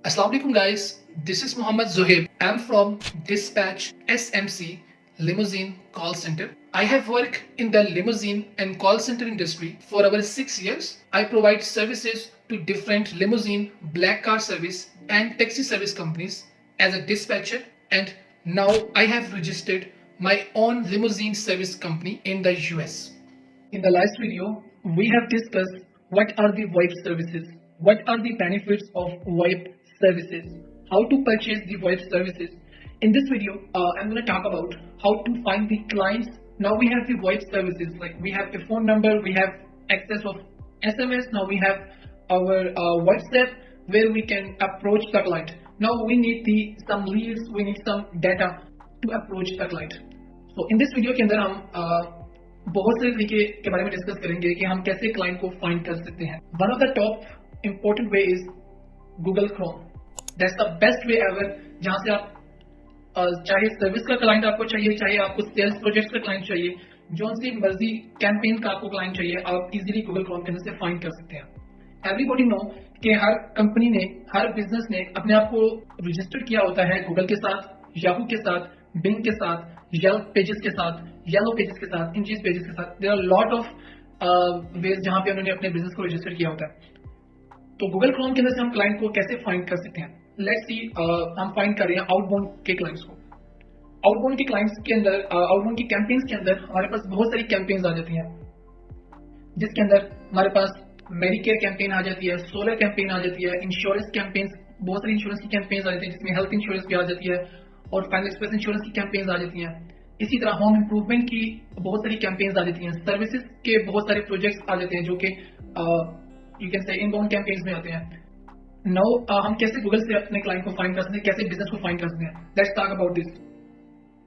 Assalamu alaikum guys, this is Muhammad Zohaib. I'm from Dispatch SMC Limousine Call Center. I have worked in the limousine and call center industry for over 6 years. I provide services to different limousine, black car service and taxi service companies as a dispatcher, and now I have registered my own limousine service company in the US. In the last video, we have discussed what are the VoIP services, what are the benefits of VoIP services, how to purchase the VoIP services. In this video, I'm going to talk about how to find the clients. Now we have the VoIP services, like we have a phone number, we have access of SMS, now we have our WhatsApp where we can approach the client. Now we need some leads, we need some data to approach the client. So in this video के अंदर हम बहुत से तरीके के बारे में discuss करेंगे कि हम कैसे क्लाइंट को फाइंड कर सकते हैं. One of the top important way is Google Chrome. That's the best way ever, जहां से आप चाहे सर्विस का क्लाइंट आपको चाहिए, चाहे आपको सेल्स प्रोजेक्ट का क्लाइंट चाहिए, जो सी मर्जी कैंपेन का आपको क्लाइंट चाहिए, आप इजीली गूगल क्रोम के अंदर से फाइंड कर सकते हैं. एवरीबॉडी नो कि हर कंपनी ने, हर बिजनेस ने अपने आप को रजिस्टर किया होता है गूगल के साथ, याहू के साथ, बिंग के साथ, येल्प पेजेस के साथ, येलो पेजेस के साथ, इंजीज पेजेस के साथ. There are lot of ways जहां पे उन्होंने अपने बिजनेस को रजिस्टर किया होता है. तो गूगल क्रोम के अंदर से हम क्लाइंट को कैसे फाइंड कर सकते हैं? लेट्स सी, हम फाइंड कर रहे हैं आउटबाउंड के क्लाइंट्स को. आउटबाउंड के क्लाइंट्स के अंदर, आउटबाउंड की कैंपेन्स के अंदर हमारे पास बहुत सारी कैंपेन्स आ जाती हैं, जिसके अंदर हमारे पास मेडिकेयर कैंपेन आ जाती है, सोलर कैंपेन आ जाती है, इंश्योरेंस कैंपेन्स, बहुत सारी इंश्योरेंस की कैंपेन्स आ जाती है जिसमें हेल्थ इंश्योरेंस भी आ जाती है और फाइनल एक्सप्रेस इंश्योरेंस की कैंपेन्स आ जाती हैं. इसी तरह होम इंप्रूवमेंट की बहुत सारी कैंपेन्स आ जाती हैं, सर्विसेज के बहुत सारे प्रोजेक्ट्स आ जाते हैं जो कि you can say inbound campaigns में आते हैं. नाउ हम कैसे गूगल से अपने क्लाइंट को फाइंड कर सकते हैं, कैसे बिजनेस को फाइंड कर सकते हैं? Let's talk about this.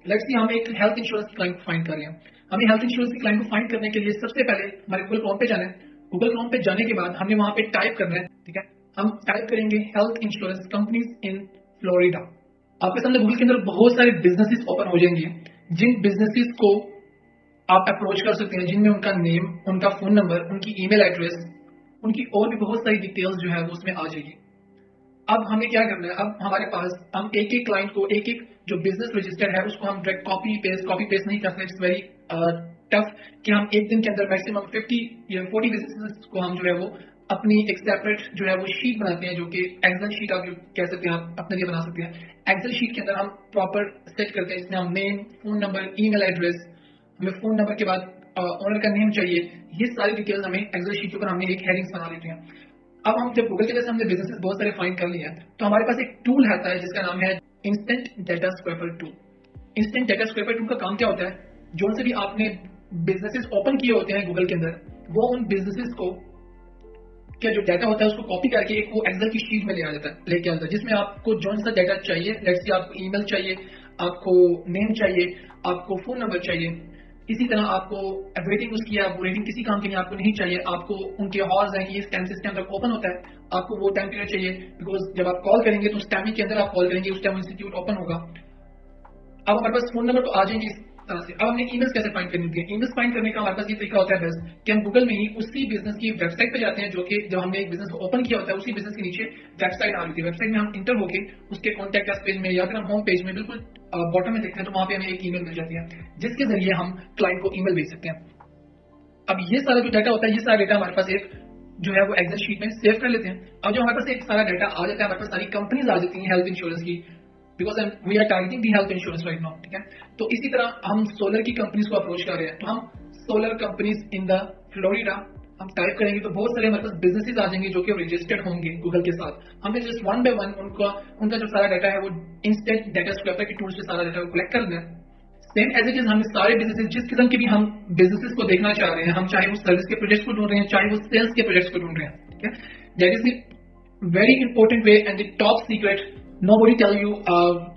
Let's see, हम एक हेल्थ इंश्योरेंस क्लाइंट को फाइंड कर रहे हैं. हमें हेल्थ इंश्योरेंस के क्लाइंट को फाइंड करने के लिए सबसे पहले हमारे गूगल क्रोम पे जाना है. गूगल क्रोम पे जाने के बाद हमने वहां पे टाइप करना है, ठीक है. हम टाइप करेंगे health insurance companies in Florida. आपके सामने गूगल के अंदर बहुत सारे बिजनेसेस ओपन हो जाएंगे, जिन बिजनेसेस को आप अप्रोच कर सकते हैं, जिनमें उनका नेम, उनका फोन नंबर, उनकी ईमेल एड्रेस, उनकी और भी बहुत सारी डिटेल्स जो है वो उसमें आ जाएगी. अब हमें क्या करना है? अब हमारे पास हम एक एक क्लाइंट को, एक एक जो बिजनेस रजिस्टर है उसको हम डायरेक्ट कॉपी पेस्ट नहीं कर सकते. इट्स वेरी टफ कि हम एक दिन के अंदर मैक्सिमम 50 या 40 बिजनेस को हम जो है वो अपनी एक सेपरेट जो है वो शीट बनाते हैं, जो कि एक्सेल शीट आप कह सकते हैं, आप अपने लिए बना सकते हैं. एक्सेल शीट के अंदर हम प्रॉपर सेट करते हैं, जिसमें हम name, phone number, email address, हमें फोन नंबर के बाद ओनर का नेम चाहिए, ये सारी डिटेल्स हमें एक्सेल शीट के ऊपर हमने एक हेडिंग्स बना लेते हैं. अब हम जब गूगल के जैसे हमने बिजनेस बहुत सारे फाइंड कर लिए हैं, तो हमारे पास एक टूल आता है जिसका नाम है instant data scraper tool. Instant data scraper tool का काम क्या होता है? जो से भी आपने बिजनेसेस ओपन किए होते हैं गूगल के अंदर, वो उन बिजनेसेस को क्या जो डाटा होता है उसको कॉपी करके एक वो एक्सेल की शीट में ले आ जाता है, लेके आता है, जिसमें आपको जो सा डाटा चाहिए, लेट्स से आपको ईमेल चाहिए, आपको नेम चाहिए, आपको फोन नंबर चाहिए, इसी तरह आपको रेटिंग उसकी, आप रेटिंग किसी काम के लिए आपको नहीं चाहिए, आपको उनके हॉर्स हैं कि इस टाइम से इस टाइम तक ओपन होता है, आपको वो टाइम पीरियड चाहिए, बिकॉज जब आप कॉल करेंगे तो उस टाइमिंग के अंदर आप कॉल करेंगे, उस टाइम इंस्टीट्यूट ओपन होगा. अब हमारे पास फोन नंबर तो आ जाएंगे इस तरह से. अब हमने ईमेल्स कैसे फाइंड करनी होती है? ईमेल्स फाइंड करने का हमारे पास ये तरीका होता है बेस्ट, कि हम गूगल में ही उसी बिजनेस की वेबसाइट पे जाते हैं, जो कि जब हमने एक बिजनेस को ओपन किया होता है उसी बिजनेस के नीचे वेबसाइट आ रही है. वेबसाइट में हम इंटर होके उसके कॉन्टैक्ट अस पेज में या फिर हम होम पेज में बिल्कुल बॉटम में देखते हैं, तो वहां पे हमें एक ईमेल मिल जाती है, जिसके जरिए हम क्लाइंट को ईमेल भेज सकते हैं. अब ये सारा जो डाटा होता है, ये सारा डाटा हमारे पास एक जो है वो एक्सेल शीट में सेव कर लेते हैं. अब जो हमारे पास एक सारा डाटा आ जाता है, हमारे पास सारी कंपनीज आ जाती हैं हेल्थ इंश्योरेंस की, because we are targeting the health insurance right now, ठीक है. तो इसी तरह हम सोलर की कंपनीज को अप्रोच कर रहे हैं, तो हम solar companies in the Florida हम टाइप करेंगे तो बहुत सारे हमारे पास बिजनेसेस आ जाएंगे जो कि रजिस्टर्ड होंगे गूगल के साथ. हमें जस्ट वन बाय वन उनका जो सारा डाटा है वो इंस्टेंट डाटा स्क्रैपर के टूल से सारा डाटा को कलेक्ट करना है. सेम एज इट इज हमें सारे बिजनेसेस, जिस किस्म के भी हम बिजनेसेस को देखना चाह रहे हैं, हम चाहे वो सर्विस के प्रोजेक्ट्स को ढूंढ रहे हैं, चाहे वो सेल्स के प्रोजेक्ट्स को ढूंढ रहे हैं, ठीक है. That is the very important way and the top secret. Nobody tell you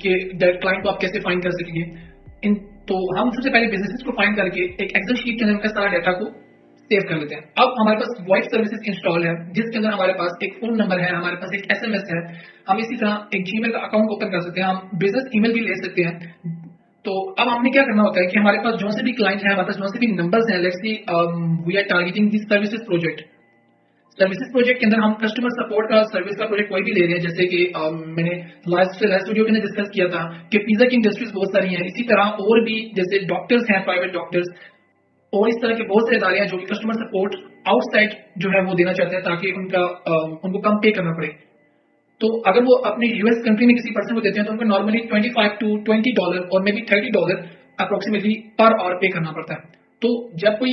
कि दैट क्लाइंट को आप कैसे फाइंड कर सकेंगे. तो हम सबसे पहले बिजनेसेस को फाइंड करके एक एक्सेल शीट के अंदर उनका सारा डाटा को सेव कर लेते हैं. अब हमारे पास वॉइस सर्विसेज इंस्टॉल है, जिसके अंदर हमारे पास एक फोन नंबर है, हमारे पास एक एसएमएस है, हम इसी तरह एक जीमेल का अकाउंट ओपन कर सकते हैं, हम बिजनेस ईमेल भी ले सकते हैं. तो अब हमने क्या करना होता है कि हमारे पास जो से भी क्लाइंट है, हमारे पास जो से भी नंबर्स हैं, let's see we are targeting this services project. Services project के अंदर हम कस्टमर सपोर्ट का सर्विस का प्रोजेक्ट कोई भी ले रहे हैं, जैसे कि मैंने लास्ट वीडियो में डिस्कस किया था कि पिज्जा की इंडस्ट्रीज बहुत सारी हैं, इसी तरह और भी जैसे डॉक्टर्स हैं, प्राइवेट डॉक्टर्स और इस तरह के बहुत सारे इदारे हैं जो कि कस्टमर सपोर्ट आउटसाइड जो है वो देना चाहते हैं ताकि उनको कम पे करना पड़े। तो अगर वो अपने यूएस कंट्री में किसी पर्सन को देते हैं तो उनको नॉर्मली $25 to $20 और may be $30 approximately per hour पे करना पड़ता है। तो जब कोई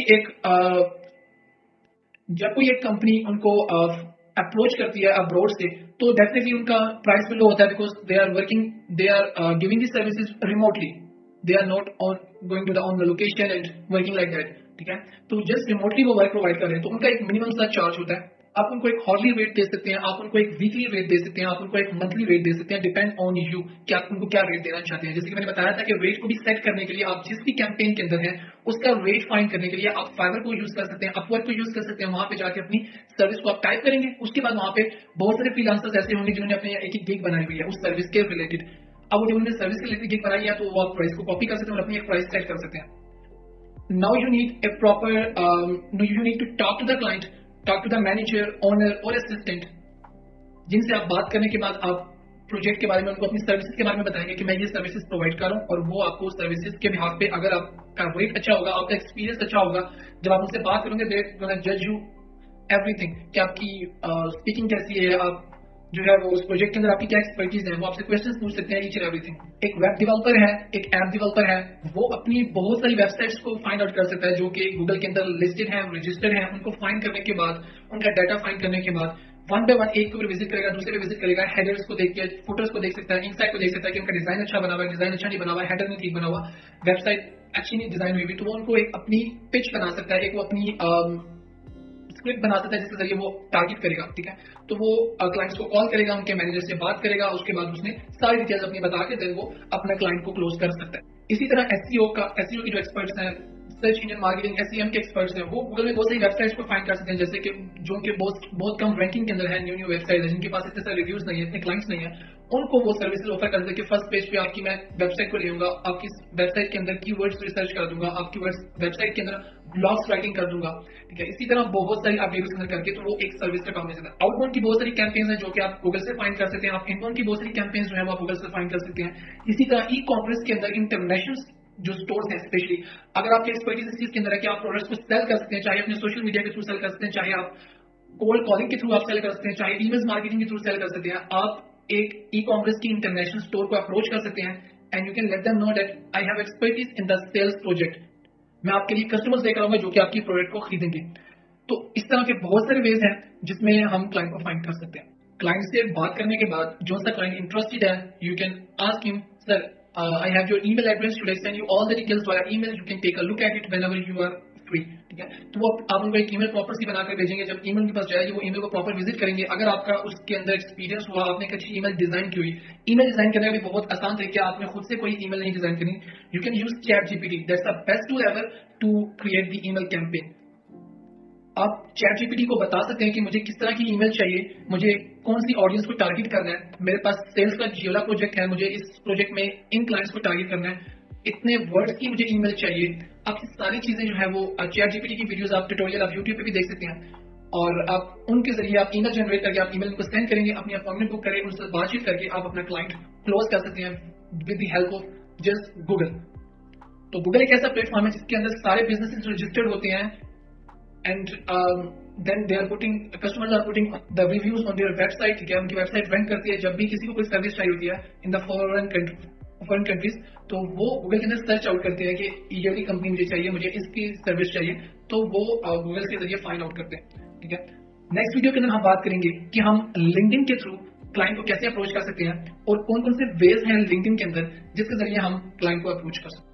एक कंपनी उनको अप्रोच करती है अब्रॉड से, तो डेफिनेटली उनका प्राइस भी लो होता है, because they are giving the services remotely, they are not on going to the on the location and working like that. ठीक है, तो जस्ट रिमोटली वो वर्क प्रोवाइड कर रहे हैं, तो उनका एक मिनिमम सा चार्ज होता है। आप उनको एक हॉर्ली रेट दे सकते हैं, आप उनको एक वीकली रेट दे सकते हैं, आप उनको एक मंथली रेट दे सकते हैं, डिपेंड ऑन यू कि आप उनको क्या रेट देना चाहते हैं। जैसे कि मैंने बताया था कि रेट को भी सेट करने के लिए आप जिस भी कैंपेन के अंदर है उसका रेट फाइंड करने के लिए आप फाइवर को यूज कर सकते हैं, अपवर्क को यूज कर सकते हैं। वहां पे जाके अपनी सर्विस को आप टाइप करेंगे, उसके बाद वहां पे बहुत सारे फ्रीलांसर्स ऐसे होंगे जिन्होंने अपने एक गिग बनाई हुई है उस सर्विस के रिलेटेड। अब जब उन्होंने सर्विस के रिलेटेड गिग बनाई है तो वो आप प्राइस को कॉपी कर सकते हैं और अपनी एक प्राइस सेट कर सकते हैं। Now you need a proper you need to talk to the client, talk to the manager, owner और असिस्टेंट, जिनसे आप बात करने के बाद आप प्रोजेक्ट के बारे में उनको अपनी सर्विसेज के बारे में बताएंगे कि मैं ये सर्विसेज प्रोवाइड कर रहा हूँ और वो आपको सर्विसेज के बिहाफ पे अगर आपका रेट अच्छा होगा, आपका एक्सपीरियंस अच्छा होगा, जब आप उनसे बात करेंगे दे गोना जज यू एवरीथिंग कि आपकी स्पीकिंग कैसी है, आप जो है वो उस प्रोजेक्ट के अंदर आपकी क्या एक्सपर्टीज है, वो आपसे क्वेश्चंस पूछ सकते हैं, ईच एंड एवरीथिंग। एक वेब डेवलपर है, एक ऐप डेवलपर है, वो अपनी बहुत सारी वेबसाइट्स को फाइंड आउट कर सकता है जो कि गूगल के अंदर लिस्टेड है, रजिस्टर्ड है। उनको फाइंड करने के बाद, उनका डाटा फाइंड करने के बाद वन बाय वन एक के ऊपर विजिट करेगा, दूसरे पे विजिट करेगा, हेडर्स को देख के, फुटर्स को देख सकता है, इनसाइड को देख सकता है कि उनका डिजाइन अच्छा बना हुआ है, डिजाइन अच्छा नहीं बना हुआ है, हेडर नहीं ठीक बना हुआ, वेबसाइट अच्छी नहीं डिजाइन हुई भी, तो वो उनको एक अपनी पिच बना सकता है, एक वो अपनी स्क्रिप्ट बना सकता है जिसके जरिए वो टारगेट करेगा। ठीक है, तो वो क्लाइंट्स को कॉल करेगा, उनके मैनेजर से बात करेगा, उसके बाद उसने सारी डिटेल्स अपनी बता के देन वो अपना क्लाइंट को क्लोज कर सकता है। इसी तरह एसईओ की जो एक्सपर्ट्स हैं, सर्च इंजन मार्केटिंग एसईएम के एक्सपर्ट्स हैं, वो गूगल में बहुत सारी वेबसाइट्स को फाइंड कर सकते हैं, जैसे कि जो कि बहुत कम रैंकिंग के अंदर है, न्यू वेबसाइट है जिनके पास इतने सारे रिव्यूज नहीं है, इतने क्लाइंट्स नहीं है, उनको वो सर्विसेज ऑफर कर सकते हैं कि फर्स्ट पेज पे आपकी मैं वेबसाइट को ले आऊंगा, आपकी वेबसाइट के अंदर कीवर्ड्स रिसर्च कर दूंगा, आपकी वेबसाइट के अंदर ब्लॉग्स राइटिंग कर दूंगा। ठीक है, इसी तरह बहुत सारी आप वीडियोस अंदर करके तो वो एक सर्विस का काम है। आउटबाउंड की बहुत सारी कैंपेन्स हैं जो कि आप गूगल से फाइंड कर सकते हैं, आप इनबाउंड की बहुत सारी कैंपेन्स जो है वो आप गूगल से फाइंड कर सकते हैं। इसी तरह ई कॉमर्स के अंदर इंटरनेशनल जो स्टोर्स हैं, स्पेशली अगर आपकी एक्सपर्टीज इस चीज के अंदर है कि आप प्रोडक्ट्स को सेल कर सकते हैं, चाहे अपने सोशल मीडिया के थ्रू सेल कर सकते हैं, चाहे आप कोल्ड कॉलिंग के थ्रू आप सेल कर सकते हैं, चाहे ईमेल मार्केटिंग के थ्रू सेल कर सकते हैं, आप एक ई कॉमर्स की इंटरनेशनल स्टोर को अप्रोच कर सकते हैं and you can let them know that I have expertise in the sales project. मैं आपके लिए कस्टमर्स लेकर आऊंगा जो कि आपकी प्रोडक्ट को खरीदेंगे। तो इस तरह के बहुत सारे वेज हैं जिसमें हम क्लाइंट को फाइंड कर सकते हैं। क्लाइंट से बात करने के बाद जो सा क्लाइंट इंटरेस्टेड है, you can ask him, sir I have your email address, should I send you all the details via email? You can take a look at it whenever you are free. ठीक है, तो वो आप उनको एक email proper सी बनाकर भेजेंगे, जब ईमेल के पास जाएगी वो ईमेल को प्रॉपर विजिट करेंगे। अगर आपका उसके अंदर एक्सपीरियंस हुआ, आपने एक अच्छी ईमेल डिजाइन की हुई, ईमेल डिजाइन करने का भी बहुत आसान तरीका, आपने खुद से कोई ईमेल नहीं डिजाइन करनी, you can use ChatGPT, that's the best tool ever to create the email campaign. आप ChatGPT को बता सकते हैं कि मुझे किस तरह की ईमेल चाहिए, मुझे कौन सी ऑडियंस को टारगेट करना है, मेरे पास सेल्स का जियोला प्रोजेक्ट है, मुझे इस प्रोजेक्ट में इन क्लाइंट्स को टारगेट करना है, इतने वर्ड्स की मुझे ईमेल चाहिए। आप सारी चीजें जो है वो ChatGPT की वीडियोस, आप ट्यूटोरियल आप यूट्यूब पे भी देख सकते हैं और आप उनके जरिए आप ईमेल जनरेट करके आप ईमेल को सेंड करेंगे, अपनी अपॉइंटमेंट बुक करेंगे, उनसे बातचीत करके आप अपना क्लाइंट क्लोज कर सकते हैं with the help of just Google. तो गूगल एक ऐसा प्लेटफॉर्म है जिसके अंदर सारे बिजनेसेस रजिस्टर्ड होते हैं and then they are putting, customers are putting the reviews on their website। ठीक है, उनकी वेबसाइट रैंक करती है जब भी किसी को कोई सर्विस चाहिए होती है इन द फॉरेन कंट्रीज, तो वो गूगल के अंदर सर्च आउट करते हैं कि ये वाली कंपनी मुझे चाहिए, मुझे इसकी सर्विस चाहिए, तो वो गूगल के जरिए फाइंड आउट करते हैं। ठीक है, नेक्स्ट वीडियो के अंदर हम बात करेंगे कि हम लिंक्डइन के थ्रू क्लाइंट को कैसे अप्रोच कर सकते हैं और कौन कौन से वेज हैं लिंक्डइन के अंदर जिसके जरिए हम क्लाइंट को अप्रोच कर सकते हैं।